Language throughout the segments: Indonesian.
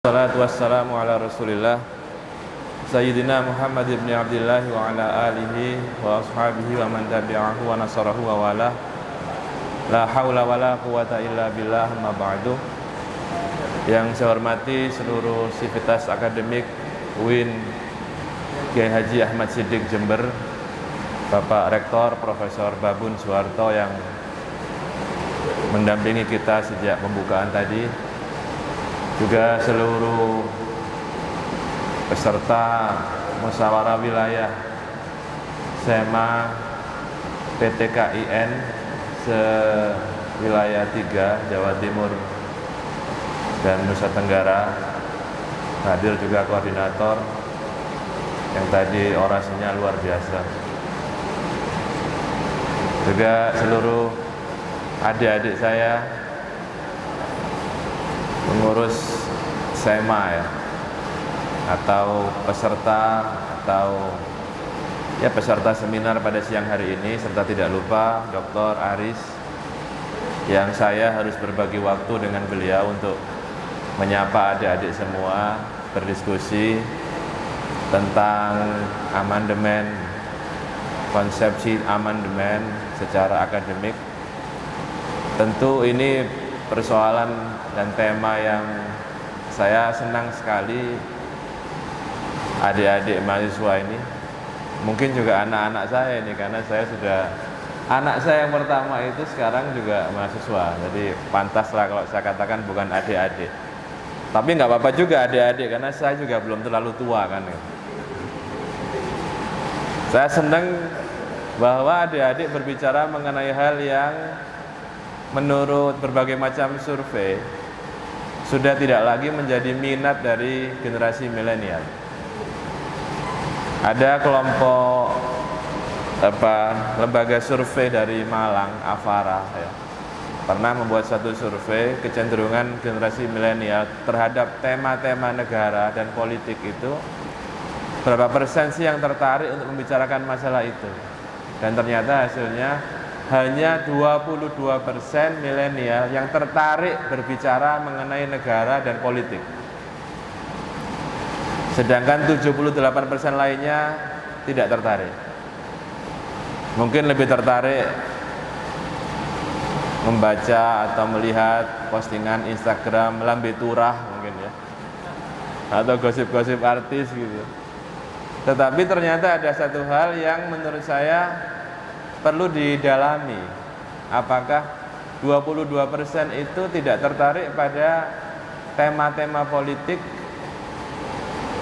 Salatu wassalamu ala rasulillah Sayyidina Muhammad ibn Abdillah wa ala alihi wa ashabihi wa man tabi'ahu wa nasarahu wa wala. La hawla wa la quwata illa billah, ma ba'du. Yang saya hormati seluruh sivitas akademik UIN Kiai Haji Ahmad Siddiq Jember, Bapak Rektor Profesor Babun Suharto yang mendampingi kita sejak pembukaan tadi, juga seluruh peserta musyawarah wilayah SEMA PTKIN se-wilayah 3 Jawa Timur dan Nusa Tenggara. Hadir juga koordinator yang tadi orasinya luar biasa. Juga seluruh adik-adik saya pengurus SEMA ya, atau peserta peserta seminar pada siang hari ini, serta tidak lupa Dr. Aris yang saya harus berbagi waktu dengan beliau untuk menyapa adik-adik semua, berdiskusi tentang amandemen, konsepsi amandemen secara akademik. Tentu ini persoalan dan tema yang saya senang sekali adik-adik mahasiswa ini, mungkin juga anak-anak saya ini, karena anak saya yang pertama itu sekarang juga mahasiswa, jadi pantaslah kalau saya katakan bukan adik-adik. Tapi nggak apa-apa juga adik-adik, karena saya juga belum terlalu tua kan. Saya senang bahwa adik-adik berbicara mengenai hal yang menurut berbagai macam survei sudah tidak lagi menjadi minat dari generasi milenial. Ada kelompok lembaga survei dari Malang, Avara ya, pernah membuat satu survei kecenderungan generasi milenial terhadap tema-tema negara dan politik itu, berapa persen sih yang tertarik untuk membicarakan masalah itu. Dan ternyata hasilnya hanya 22% milenial yang tertarik berbicara mengenai negara dan politik. Sedangkan 78% lainnya tidak tertarik. Mungkin lebih tertarik membaca atau melihat postingan Instagram lambe turah mungkin ya, atau gosip-gosip artis gitu. Tetapi ternyata ada satu hal yang menurut saya perlu didalami. Apakah 22% itu tidak tertarik pada tema-tema politik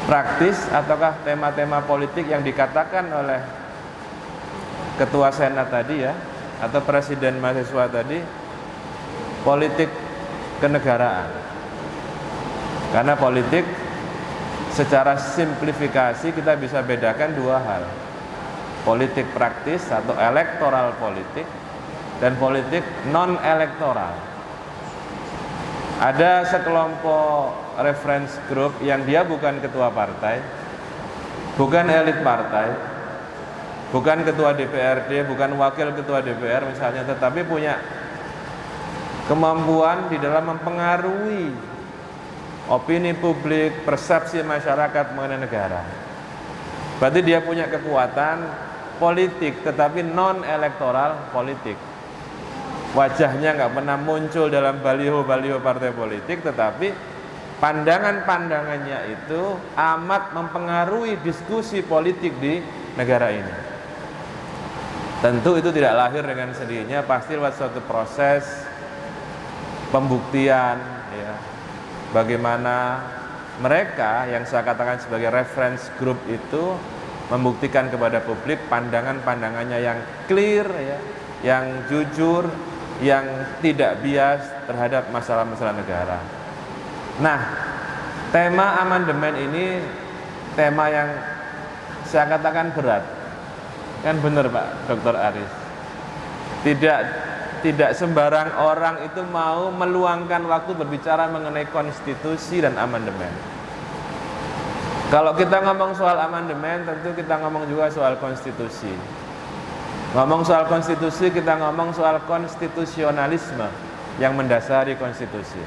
praktis, ataukah tema-tema politik yang dikatakan oleh Ketua Senat tadi ya, atau Presiden mahasiswa tadi, politik kenegaraan. Karena politik secara simplifikasi kita bisa bedakan dua hal: politik praktis atau elektoral politik dan politik non-elektoral. Ada sekelompok reference group yang dia bukan ketua partai, bukan elit partai, bukan ketua DPRD, bukan wakil ketua DPR misalnya, tetapi punya kemampuan di dalam mempengaruhi opini publik, persepsi masyarakat mengenai negara. Berarti dia punya kekuatan politik tetapi non-elektoral politik. Wajahnya nggak pernah muncul dalam baliho-baliho partai politik, tetapi pandangan-pandangannya itu amat mempengaruhi diskusi politik di negara ini. Tentu itu tidak lahir dengan sendirinya, pasti lewat suatu proses pembuktian ya, bagaimana mereka yang saya katakan sebagai reference group itu membuktikan kepada publik pandangan-pandangannya yang clear ya, yang jujur, yang tidak bias terhadap masalah-masalah negara. Nah, tema amandemen ini tema yang saya katakan berat. Kan benar Pak Dr. Aris. Tidak sembarang orang itu mau meluangkan waktu berbicara mengenai konstitusi dan amandemen. Kalau kita ngomong soal amandemen, tentu kita ngomong juga soal konstitusi. Ngomong soal konstitusi, kita ngomong soal konstitusionalisme yang mendasari konstitusi.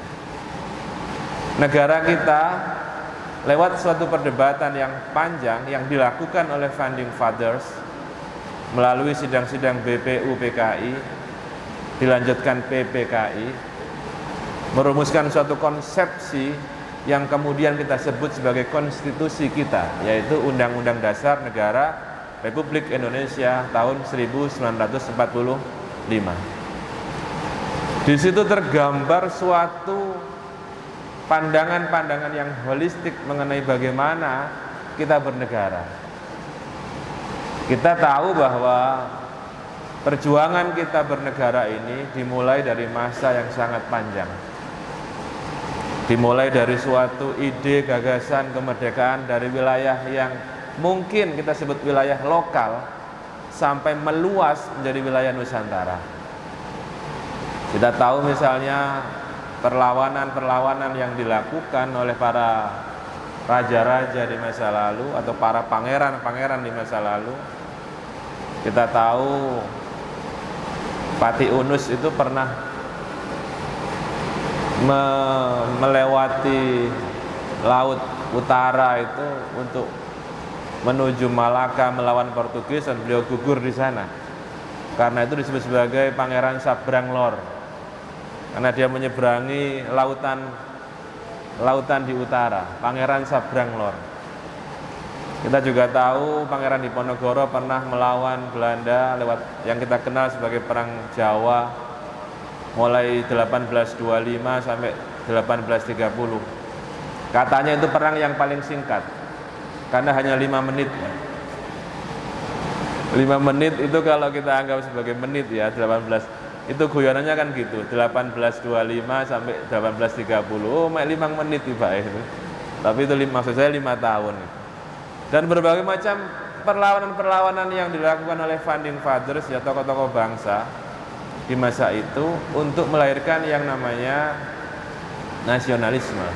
negara kita lewat suatu perdebatan yang panjang yang dilakukan oleh Founding Fathers melalui sidang-sidang BPU PKI, dilanjutkan PPKI, merumuskan suatu konsepsi yang kemudian kita sebut sebagai konstitusi kita, yaitu Undang-Undang Dasar Negara Republik Indonesia tahun 1945. Di situ tergambar suatu pandangan-pandangan yang holistik mengenai bagaimana kita bernegara. Kita tahu bahwa perjuangan kita bernegara ini dimulai dari masa yang sangat panjang. Dimulai dari suatu ide gagasan kemerdekaan dari wilayah yang mungkin kita sebut wilayah lokal sampai meluas menjadi wilayah Nusantara. Kita tahu misalnya perlawanan-perlawanan yang dilakukan oleh para raja-raja di masa lalu atau para pangeran-pangeran di masa lalu. Kita tahu Pati Unus itu pernah melewati laut utara itu untuk menuju Malaka melawan Portugis, dan beliau gugur di sana. Karena itu disebut sebagai Pangeran Sabrang Lor. Karena dia menyeberangi lautan di utara, Pangeran Sabrang Lor. Kita juga tahu Pangeran Diponegoro pernah melawan Belanda lewat yang kita kenal sebagai Perang Jawa mulai 1825 sampai 1830. Katanya itu perang yang paling singkat karena hanya 5 menit. 5 menit itu kalau kita anggap sebagai menit ya, 18 itu guyonannya kan gitu, 1825 sampai 1830. Oh, 5 menit tiba itu. Tapi itu maksud saya 5 tahun. Dan berbagai macam perlawanan-perlawanan yang dilakukan oleh Founding Fathers ya, tokoh-tokoh bangsa di masa itu untuk melahirkan yang namanya nasionalisme.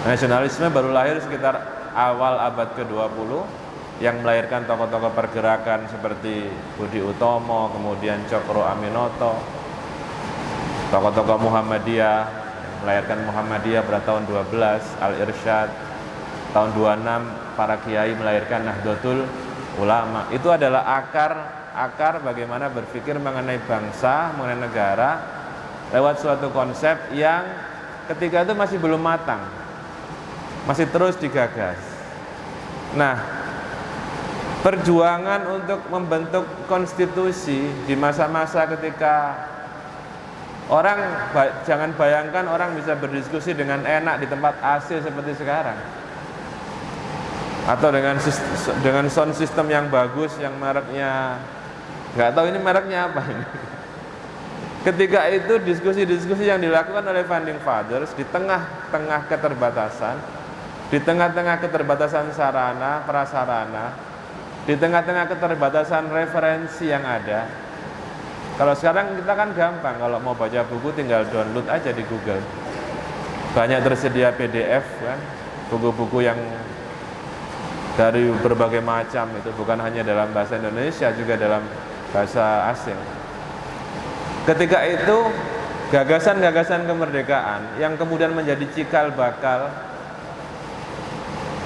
Nasionalisme baru lahir sekitar awal abad ke-20 yang melahirkan tokoh-tokoh pergerakan seperti Budi Utomo, kemudian Cokro Aminoto, tokoh-tokoh Muhammadiyah, melahirkan Muhammadiyah pada tahun 12, Al-Irsyad, tahun 26 para kiai melahirkan Nahdlatul Ulama. Itu adalah akar bagaimana berpikir mengenai bangsa, mengenai negara lewat suatu konsep yang ketika itu masih belum matang, masih terus digagas. Nah, perjuangan untuk membentuk konstitusi di masa-masa ketika jangan bayangkan orang bisa berdiskusi dengan enak di tempat AC seperti sekarang, atau dengan sound system yang bagus yang mereknya nggak tahu ini mereknya apa ini. Ketika itu diskusi-diskusi yang dilakukan oleh Founding Fathers di tengah-tengah keterbatasan sarana prasarana, di tengah-tengah keterbatasan referensi yang ada. Kalau sekarang kita kan gampang, kalau mau baca buku tinggal download aja di Google. Banyak tersedia PDF kan, buku-buku yang dari berbagai macam, itu bukan hanya dalam bahasa Indonesia, juga dalam bahasa asing. Ketika itu gagasan-gagasan kemerdekaan yang kemudian menjadi cikal bakal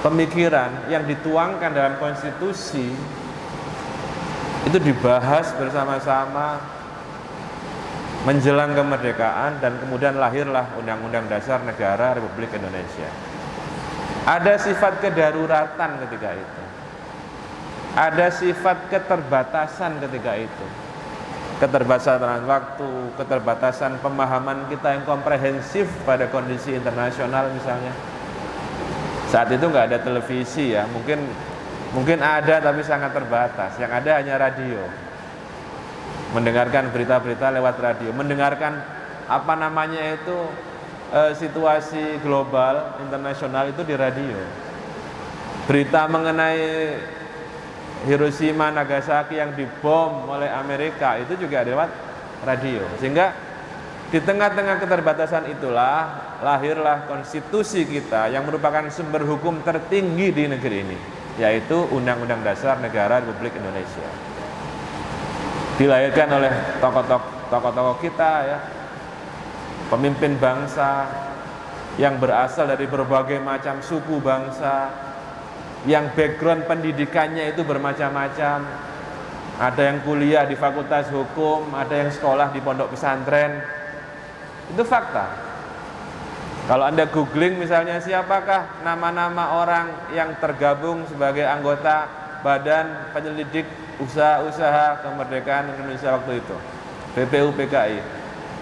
pemikiran yang dituangkan dalam konstitusi itu dibahas bersama-sama menjelang kemerdekaan, dan kemudian lahirlah Undang-Undang Dasar Negara Republik Indonesia. Ada sifat kedaruratan ketika itu, ada sifat keterbatasan ketika itu, keterbatasan waktu, keterbatasan pemahaman kita yang komprehensif pada kondisi internasional misalnya. Saat itu nggak ada televisi ya, mungkin ada tapi sangat terbatas. Yang ada hanya radio, mendengarkan berita-berita lewat radio, mendengarkan situasi global internasional itu di radio. Berita mengenai Hiroshima Nagasaki yang dibom oleh Amerika itu juga lewat radio. Sehingga di tengah-tengah keterbatasan itulah lahirlah konstitusi kita yang merupakan sumber hukum tertinggi di negeri ini, yaitu Undang-Undang Dasar Negara Republik Indonesia. Dilahirkan oleh tokoh-tokoh kita ya, pemimpin bangsa yang berasal dari berbagai macam suku bangsa, yang background pendidikannya itu bermacam-macam. Ada yang kuliah di fakultas hukum, ada yang sekolah di pondok pesantren. Itu fakta. Kalau Anda googling misalnya siapakah nama-nama orang yang tergabung sebagai anggota Badan Penyelidik Usaha-Usaha Kemerdekaan Indonesia waktu itu, BPUPKI.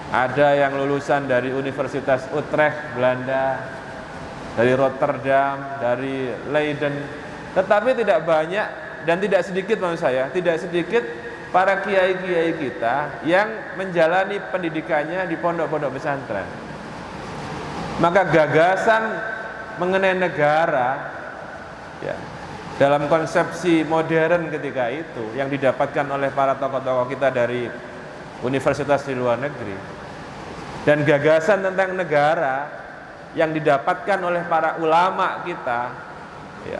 Ada yang lulusan dari Universitas Utrecht, Belanda, dari Rotterdam, dari Leiden. Tetapi tidak banyak dan tidak sedikit maksud saya, tidak sedikit para kiai-kiai kita yang menjalani pendidikannya di pondok-pondok pesantren. Maka gagasan mengenai negara ya, dalam konsepsi modern ketika itu yang didapatkan oleh para tokoh-tokoh kita dari universitas di luar negeri, dan gagasan tentang negara yang didapatkan oleh para ulama kita ya,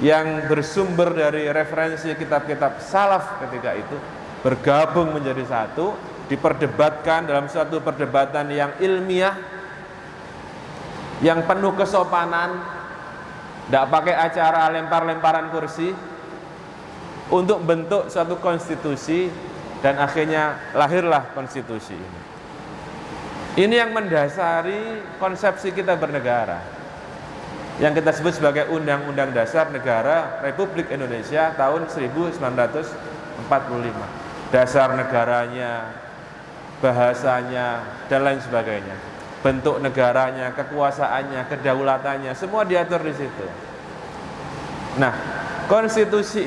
yang bersumber dari referensi kitab-kitab salaf ketika itu, bergabung menjadi satu, diperdebatkan dalam suatu perdebatan yang ilmiah, yang penuh kesopanan, tidak pakai acara lempar-lemparan kursi, untuk bentuk suatu konstitusi, dan akhirnya lahirlah konstitusi ini. Ini yang mendasari konsepsi kita bernegara, yang kita sebut sebagai Undang-Undang Dasar Negara Republik Indonesia tahun 1945. Dasar negaranya, bahasanya, dan lain sebagainya. Bentuk negaranya, kekuasaannya, kedaulatannya, semua diatur di situ. Nah, konstitusi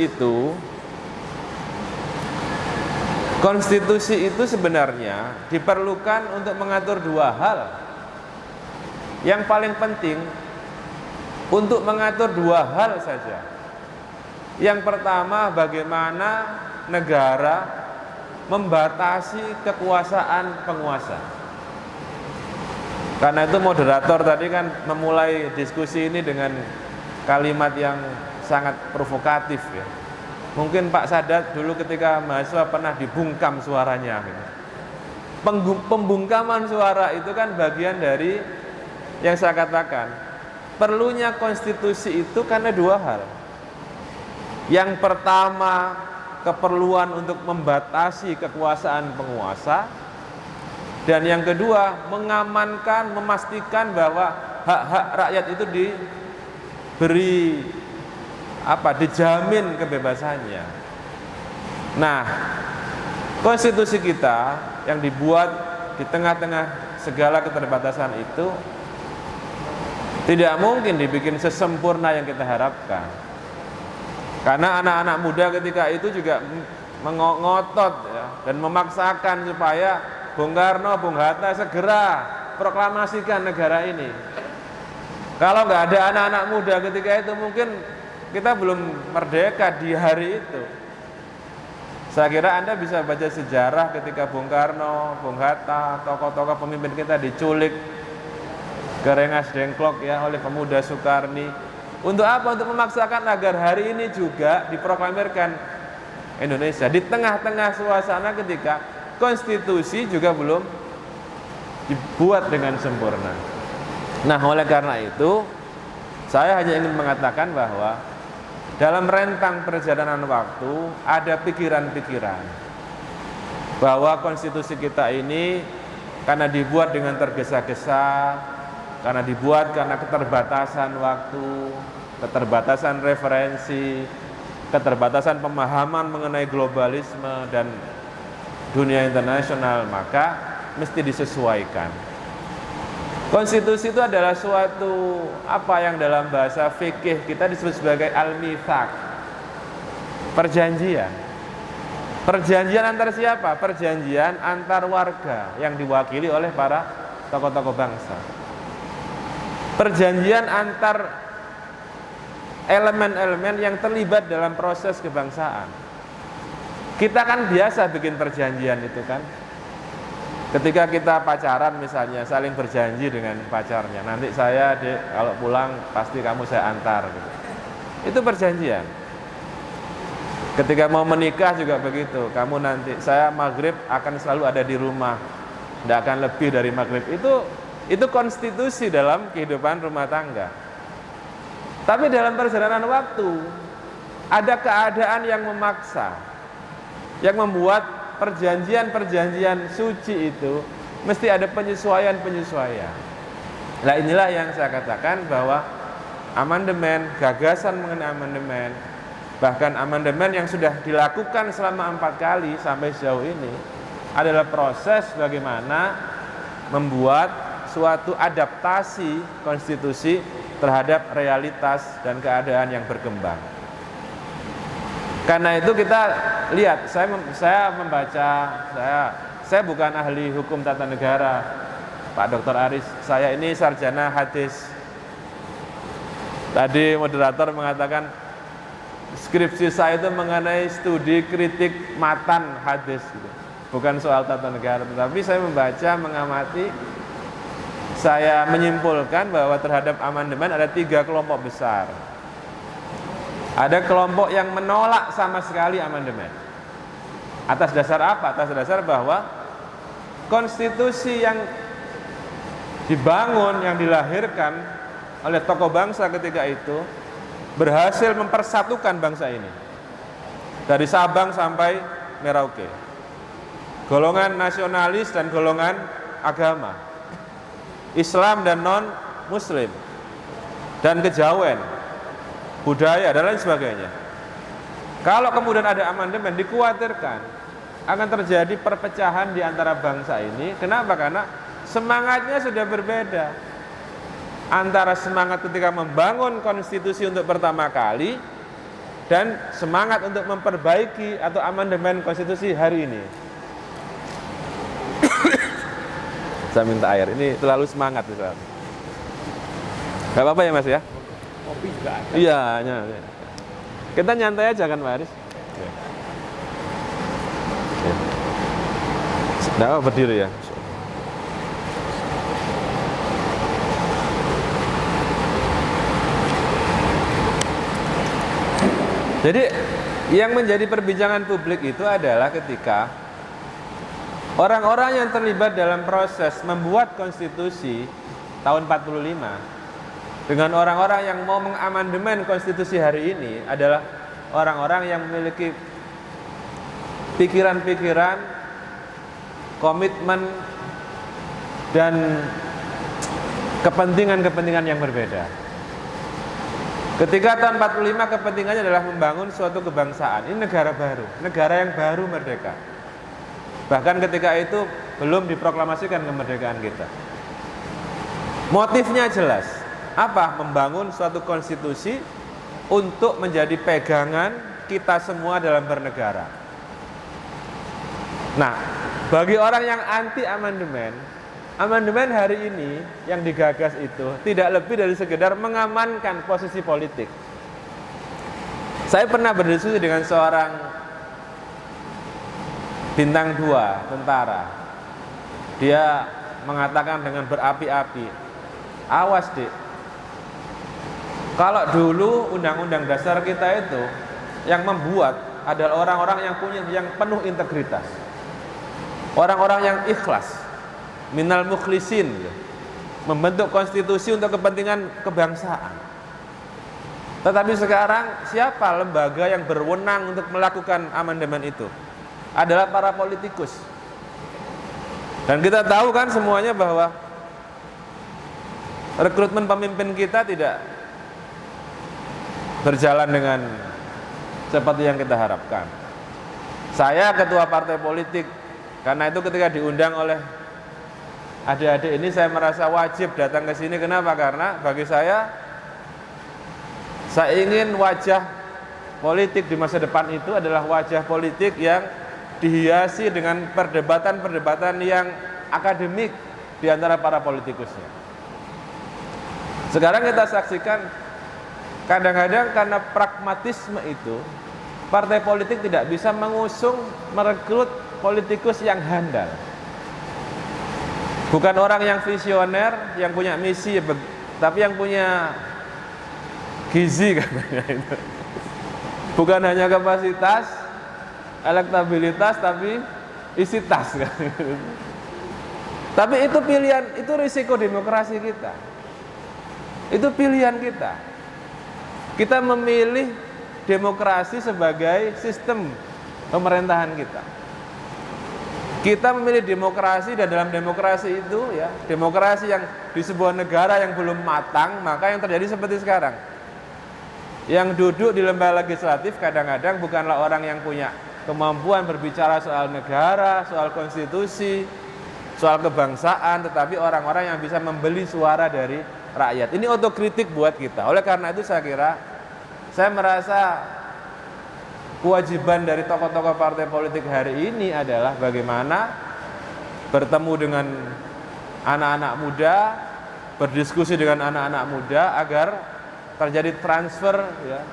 itu sebenarnya diperlukan untuk mengatur dua hal. Yang paling penting untuk mengatur dua hal saja. Yang pertama, bagaimana negara membatasi kekuasaan penguasa. Karena itu moderator tadi kan memulai diskusi ini dengan kalimat yang sangat provokatif ya. Mungkin Pak Sadat dulu ketika mahasiswa pernah dibungkam suaranya gitu. Pembungkaman suara itu kan bagian dari yang saya katakan, perlunya konstitusi itu karena dua hal. Yang pertama, keperluan untuk membatasi kekuasaan penguasa, dan yang kedua, mengamankan, memastikan bahwa hak-hak rakyat itu dijamin kebebasannya. Nah, konstitusi kita yang dibuat di tengah-tengah segala keterbatasan itu tidak mungkin dibikin sesempurna yang kita harapkan. Karena anak-anak muda ketika itu juga mengotot ya, dan memaksakan supaya Bung Karno, Bung Hatta segera proklamasikan negara ini. Kalau nggak ada anak-anak muda ketika itu, mungkin kita belum merdeka di hari itu. Saya kira Anda bisa baca sejarah ketika Bung Karno, Bung Hatta, tokoh-tokoh pemimpin kita diculik, kerengas dengklok ya oleh pemuda Soekarni. Untuk apa? Untuk memaksakan agar hari ini juga diproklamirkan Indonesia di tengah-tengah suasana ketika konstitusi juga belum dibuat dengan sempurna. Nah, oleh karena itu saya hanya ingin mengatakan bahwa dalam rentang perjalanan waktu ada pikiran-pikiran bahwa konstitusi kita ini karena dibuat dengan tergesa-gesa, karena dibuat karena keterbatasan waktu, keterbatasan referensi, keterbatasan pemahaman mengenai globalisme dan dunia internasional, maka mesti disesuaikan. Konstitusi itu adalah suatu apa yang dalam bahasa fikih kita disebut sebagai al-mitsaq, perjanjian. Perjanjian antar siapa? Perjanjian antar warga yang diwakili oleh para tokoh-tokoh bangsa. Perjanjian antar elemen-elemen yang terlibat dalam proses kebangsaan. Kita kan biasa bikin perjanjian itu kan. Ketika kita pacaran misalnya, saling berjanji dengan pacarnya, nanti saya kalau pulang pasti kamu saya antar gitu. Itu perjanjian. Ketika mau menikah juga begitu, kamu nanti, saya maghrib akan selalu ada di rumah, tidak akan lebih dari maghrib. Itu Itu konstitusi dalam kehidupan rumah tangga. Tapi dalam perjalanan waktu ada keadaan yang memaksa, yang membuat perjanjian-perjanjian suci itu mesti ada penyesuaian-penyesuaian. Nah, inilah yang saya katakan bahwa amandemen, gagasan mengenai amandemen, bahkan amandemen yang sudah dilakukan selama 4 kali sampai sejauh ini adalah proses bagaimana membuat suatu adaptasi konstitusi terhadap realitas dan keadaan yang berkembang. Karena itu kita lihat, saya membaca, saya bukan ahli hukum tata negara, Pak Dr. Aris, saya ini sarjana hadis. Tadi moderator mengatakan skripsi saya itu mengenai studi kritik matan hadis, gitu. Bukan soal tata negara, tetapi saya membaca, mengamati, saya menyimpulkan bahwa terhadap amandemen ada 3 kelompok besar. Ada kelompok yang menolak sama sekali amandemen. Atas dasar apa? Atas dasar bahwa konstitusi yang dibangun, yang dilahirkan oleh tokoh bangsa ketika itu berhasil mempersatukan bangsa ini dari Sabang sampai Merauke, golongan nasionalis dan golongan agama, Islam dan non-Muslim, dan kejawen, budaya, dan lain sebagainya. Kalau kemudian ada amandemen, dikhawatirkan akan terjadi perpecahan di antara bangsa ini. Kenapa? Karena semangatnya sudah berbeda. Antara semangat ketika membangun konstitusi untuk pertama kali dan semangat untuk memperbaiki atau amandemen konstitusi hari ini. Saya minta air, ini terlalu semangat misalnya. Gak apa-apa ya Mas ya? Kopi juga ada. Iya, kita nyantai aja kan Pak Aris? Nah, berdiri ya. Jadi yang menjadi perbincangan publik itu adalah ketika orang-orang yang terlibat dalam proses membuat konstitusi tahun 45 dengan orang-orang yang mau mengamandemen konstitusi hari ini adalah orang-orang yang memiliki pikiran-pikiran, komitmen, dan kepentingan-kepentingan yang berbeda. Ketika tahun 45 kepentingannya adalah membangun suatu kebangsaan. Ini negara baru, negara yang baru merdeka. Bahkan ketika itu belum diproklamasikan kemerdekaan kita. Motifnya jelas. Apa? Membangun suatu konstitusi untuk menjadi pegangan kita semua dalam bernegara. Nah, bagi orang yang anti amandemen, amandemen hari ini yang digagas itu tidak lebih dari sekedar mengamankan posisi politik. Saya pernah berdiskusi dengan seorang bintang 2 tentara. Dia mengatakan dengan berapi-api, awas Dik, kalau dulu undang-undang dasar kita itu yang membuat adalah orang-orang yang penuh integritas, orang-orang yang ikhlas, minal mukhlisin, membentuk konstitusi untuk kepentingan kebangsaan. Tetapi sekarang siapa lembaga yang berwenang untuk melakukan amandemen itu? Adalah para politikus. Dan kita tahu kan semuanya bahwa rekrutmen pemimpin kita tidak berjalan dengan seperti yang kita harapkan. Saya ketua partai politik, karena itu ketika diundang oleh adik-adik ini saya merasa wajib datang ke sini. Kenapa? Karena bagi saya ingin wajah politik di masa depan itu adalah wajah politik yang dihiasi dengan perdebatan-perdebatan yang akademik di antara para politikusnya. Sekarang kita saksikan kadang-kadang karena pragmatisme itu partai politik tidak bisa mengusung, merekrut politikus yang handal. Bukan orang yang visioner, yang punya misi, tapi yang punya gizi katanya itu. Bukan hanya kapasitas, elektabilitas, tapi isi tas. Tapi itu pilihan, itu risiko demokrasi kita. Itu pilihan kita. Kita memilih demokrasi sebagai sistem pemerintahan kita. Kita memilih demokrasi, dan dalam demokrasi itu ya, demokrasi yang di sebuah negara yang belum matang, maka yang terjadi seperti sekarang. Yang duduk di lembaga legislatif kadang-kadang bukanlah orang yang punya kemampuan berbicara soal negara, soal konstitusi, soal kebangsaan, tetapi orang-orang yang bisa membeli suara dari rakyat. Ini otokritik buat kita. Oleh karena itu saya kira, saya merasa kewajiban dari tokoh-tokoh partai politik hari ini adalah bagaimana bertemu dengan anak-anak muda, berdiskusi dengan anak-anak muda agar terjadi transfer ya,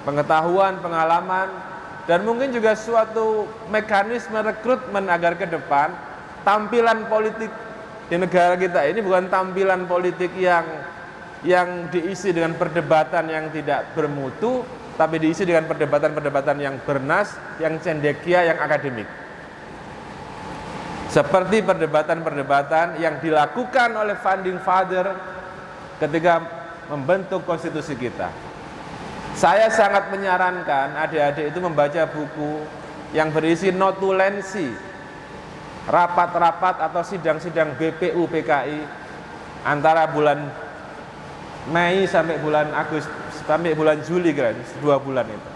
pengetahuan, pengalaman, dan mungkin juga suatu mekanisme rekrutmen agar ke depan tampilan politik di negara kita ini bukan tampilan politik yang diisi dengan perdebatan yang tidak bermutu, tapi diisi dengan perdebatan-perdebatan yang bernas, yang cendekia, yang akademik. Seperti perdebatan-perdebatan yang dilakukan oleh founding father ketika membentuk konstitusi kita. Saya sangat menyarankan adik-adik itu membaca buku yang berisi notulensi rapat-rapat atau sidang-sidang BPU PKI antara bulan Mei sampai bulan Agustus sampai bulan Juli, kira 2 bulan itu.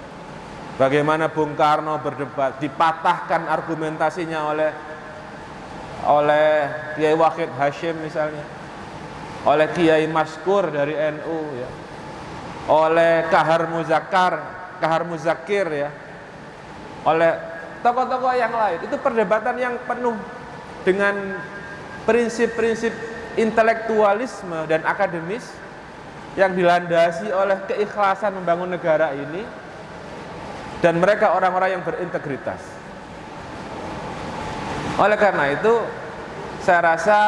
Bagaimana Bung Karno berdebat, dipatahkan argumentasinya oleh Kiai Wahid Hashim misalnya, oleh Kiai Maskur dari NU ya, oleh Kahar Muzakir ya, oleh tokoh-tokoh yang lain. Itu perdebatan yang penuh dengan prinsip-prinsip intelektualisme dan akademis yang dilandasi oleh keikhlasan membangun negara ini, dan mereka orang-orang yang berintegritas. Oleh karena itu saya rasa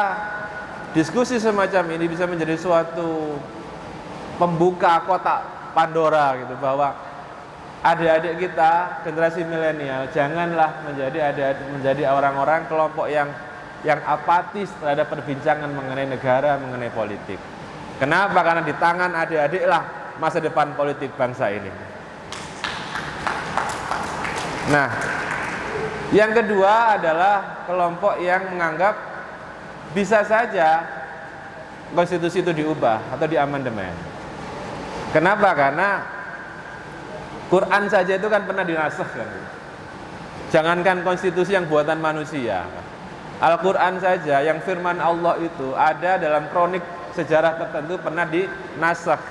diskusi semacam ini bisa menjadi suatu pembuka kotak Pandora gitu, bahwa adik-adik kita generasi milenial janganlah menjadi orang-orang kelompok yang apatis terhadap perbincangan mengenai negara, mengenai politik. Kenapa? Karena di tangan adik-adik lah masa depan politik bangsa ini. Nah, yang kedua adalah kelompok yang menganggap bisa saja konstitusi itu diubah atau diamandemen. Kenapa? Karena Quran saja itu kan pernah dinasakh kan. Jangankan konstitusi yang buatan manusia, Al-Quran saja yang firman Allah itu ada dalam kronik sejarah tertentu pernah dinasakh,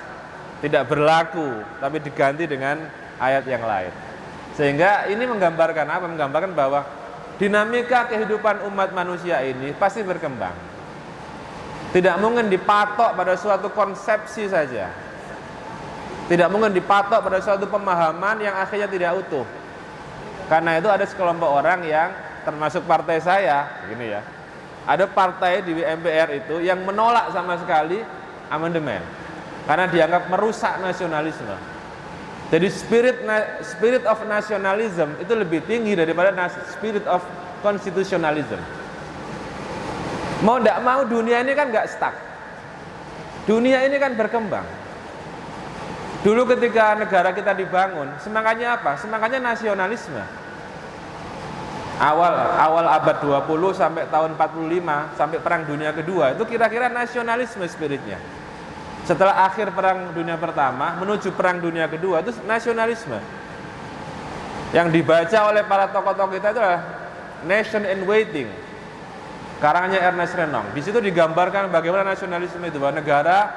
tidak berlaku, tapi diganti dengan ayat yang lain. Sehingga ini menggambarkan apa? Menggambarkan bahwa dinamika kehidupan umat manusia ini pasti berkembang. Tidak mungkin dipatok pada suatu konsepsi saja. Tidak mungkin dipatok pada suatu pemahaman yang akhirnya tidak utuh. Karena itu ada sekelompok orang yang termasuk partai saya, begini ya. Ada partai di MPR itu yang menolak sama sekali amandemen karena dianggap merusak nasionalisme. Jadi spirit of nationalism itu lebih tinggi daripada spirit of constitutionalism. Mau tidak mau dunia ini kan nggak stuck. Dunia ini kan berkembang. Dulu ketika negara kita dibangun, semangatnya apa? Semangatnya nasionalisme. Awal abad 20 sampai tahun 45 sampai perang dunia kedua itu kira-kira nasionalisme spiritnya. Setelah akhir perang dunia pertama menuju perang dunia kedua itu nasionalisme. Yang dibaca oleh para tokoh-tokoh kita itu adalah Nation in Waiting, karangannya Ernest Renan. Di situ digambarkan bagaimana nasionalisme itu, bahwa negara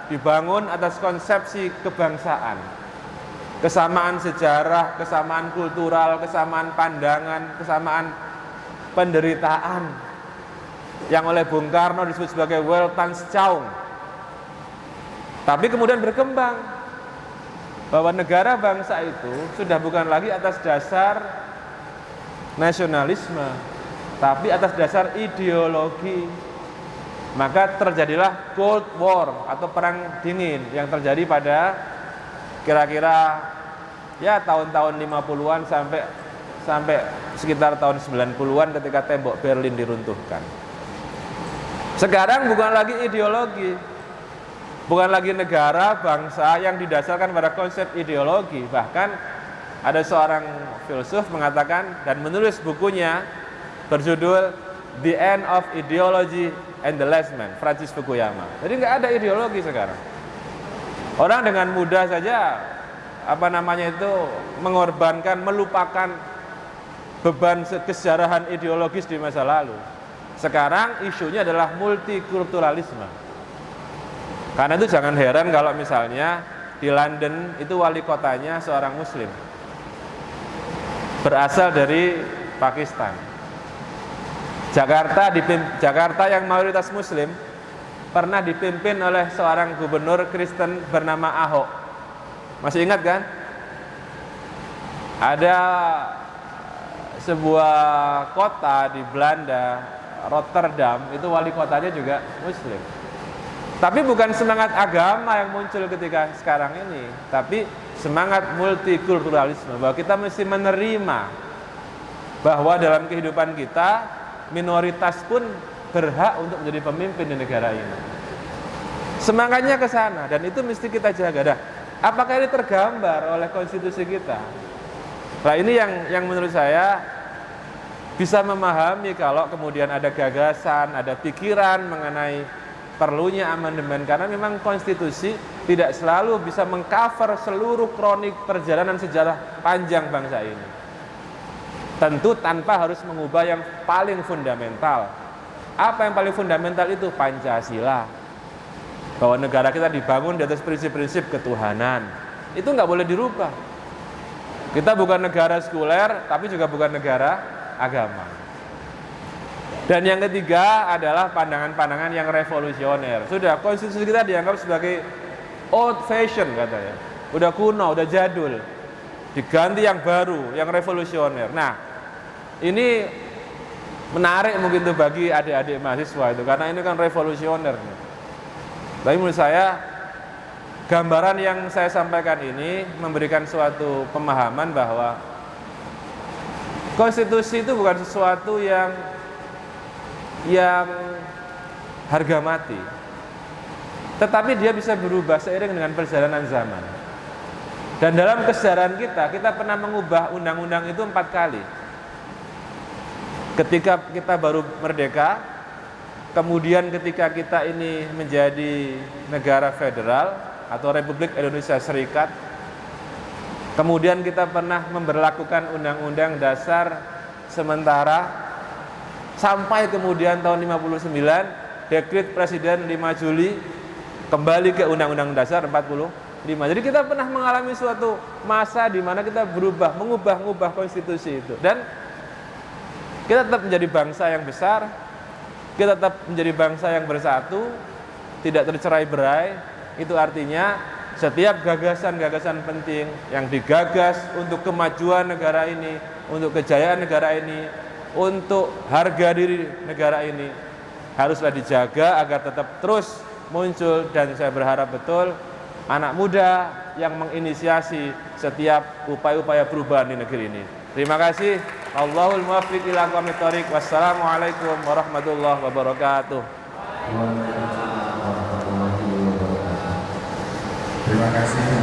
dibangun atas konsepsi kebangsaan, kesamaan sejarah, kesamaan kultural, kesamaan pandangan, kesamaan penderitaan yang oleh Bung Karno disebut sebagai Weltanschauung. Tapi kemudian berkembang bahwa negara bangsa itu sudah bukan lagi atas dasar nasionalisme, tapi atas dasar ideologi. Maka terjadilah Cold War atau perang dingin yang terjadi pada kira-kira ya tahun-tahun 50-an sampai sekitar tahun 90-an ketika tembok Berlin diruntuhkan. Sekarang bukan lagi ideologi, bukan lagi negara, bangsa yang didasarkan pada konsep ideologi. Bahkan ada seorang filsuf mengatakan dan menulis bukunya berjudul The End of Ideology and the Last Man, Francis Fukuyama. Jadi nggak ada ideologi sekarang. Orang dengan mudah saja mengorbankan, melupakan beban kesejarahan ideologis di masa lalu. Sekarang isunya adalah multikulturalisme. Karena itu jangan heran kalau misalnya di London itu wali kotanya seorang muslim, berasal dari Pakistan. Jakarta yang mayoritas muslim pernah dipimpin oleh seorang gubernur Kristen bernama Ahok. Masih ingat kan? Ada sebuah kota di Belanda, Rotterdam, itu wali kotanya juga muslim. Tapi bukan semangat agama yang muncul ketika sekarang ini, tapi semangat multikulturalisme, bahwa kita mesti menerima bahwa dalam kehidupan kita minoritas pun berhak untuk menjadi pemimpin di negara ini. Semangatnya ke sana, dan itu mesti kita jaga. Nah, apakah ini tergambar oleh konstitusi kita? Nah, ini yang menurut saya bisa memahami kalau kemudian ada gagasan, ada pikiran mengenai perlunya amandemen, karena memang konstitusi tidak selalu bisa mengcover seluruh kronik perjalanan sejarah panjang bangsa ini. Tentu tanpa harus mengubah yang paling fundamental. Apa yang paling fundamental itu? Pancasila. Bahwa negara kita dibangun di atas prinsip-prinsip ketuhanan. Itu nggak boleh dirubah. Kita bukan negara sekuler, tapi juga bukan negara agama. Dan yang ketiga adalah pandangan-pandangan yang revolusioner. Sudah, konstitusi kita dianggap sebagai old fashion katanya. Udah kuno, udah jadul. Diganti yang baru, yang revolusioner. Nah, ini menarik mungkin tuh bagi adik-adik mahasiswa itu, karena ini kan revolusioner. Tapi menurut saya gambaran yang saya sampaikan ini memberikan suatu pemahaman bahwa konstitusi itu bukan sesuatu yang harga mati, tetapi dia bisa berubah seiring dengan perjalanan zaman. Dan dalam kesejarahan kita pernah mengubah undang-undang itu 4 kali. Ketika kita baru merdeka, kemudian ketika kita ini menjadi negara federal atau Republik Indonesia Serikat, kemudian kita pernah memberlakukan Undang-Undang Dasar sementara, sampai kemudian tahun 59 Dekret Presiden 5 Juli kembali ke Undang-Undang Dasar 45. Jadi kita pernah mengalami suatu masa di mana kita mengubah konstitusi itu, dan kita tetap menjadi bangsa yang besar, kita tetap menjadi bangsa yang bersatu, tidak tercerai-berai. Itu artinya setiap gagasan-gagasan penting yang digagas untuk kemajuan negara ini, untuk kejayaan negara ini, untuk harga diri negara ini, haruslah dijaga agar tetap terus muncul. Dan saya berharap betul anak muda yang menginisiasi setiap upaya-upaya perubahan di negeri ini. Terima kasih. Allahul muwaffiq ila aqwamit thoriq. Wassalamualaikum warahmatullahi wabarakatuh. Terima kasih.